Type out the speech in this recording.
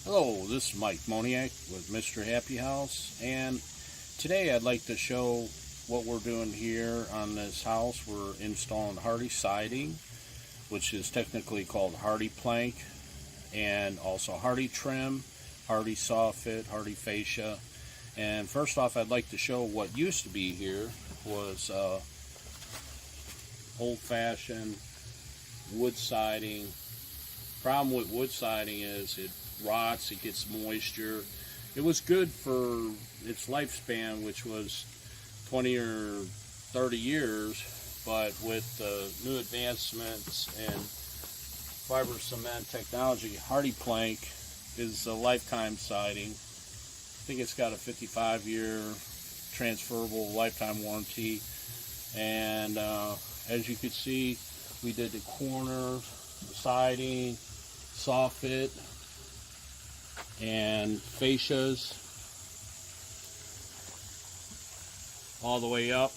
Hello, this is Mike Moniak with Mr. Happy House, and today I'd like to show what we're doing here on this house. We're installing Hardie siding, which is technically called Hardie plank, and also Hardie trim, Hardie soffit, Hardie fascia. And first off, I'd like to show what used to be here was old-fashioned wood siding. Problem with wood siding is it rots, it gets moisture. It was good for its lifespan, which was 20 or 30 years, but with the new advancements in fiber cement technology, Hardie plank is a lifetime siding. I think it's got a 55-year transferable lifetime warranty, and as you can see, we did the corners, the siding, soffit, and fascias all the way up.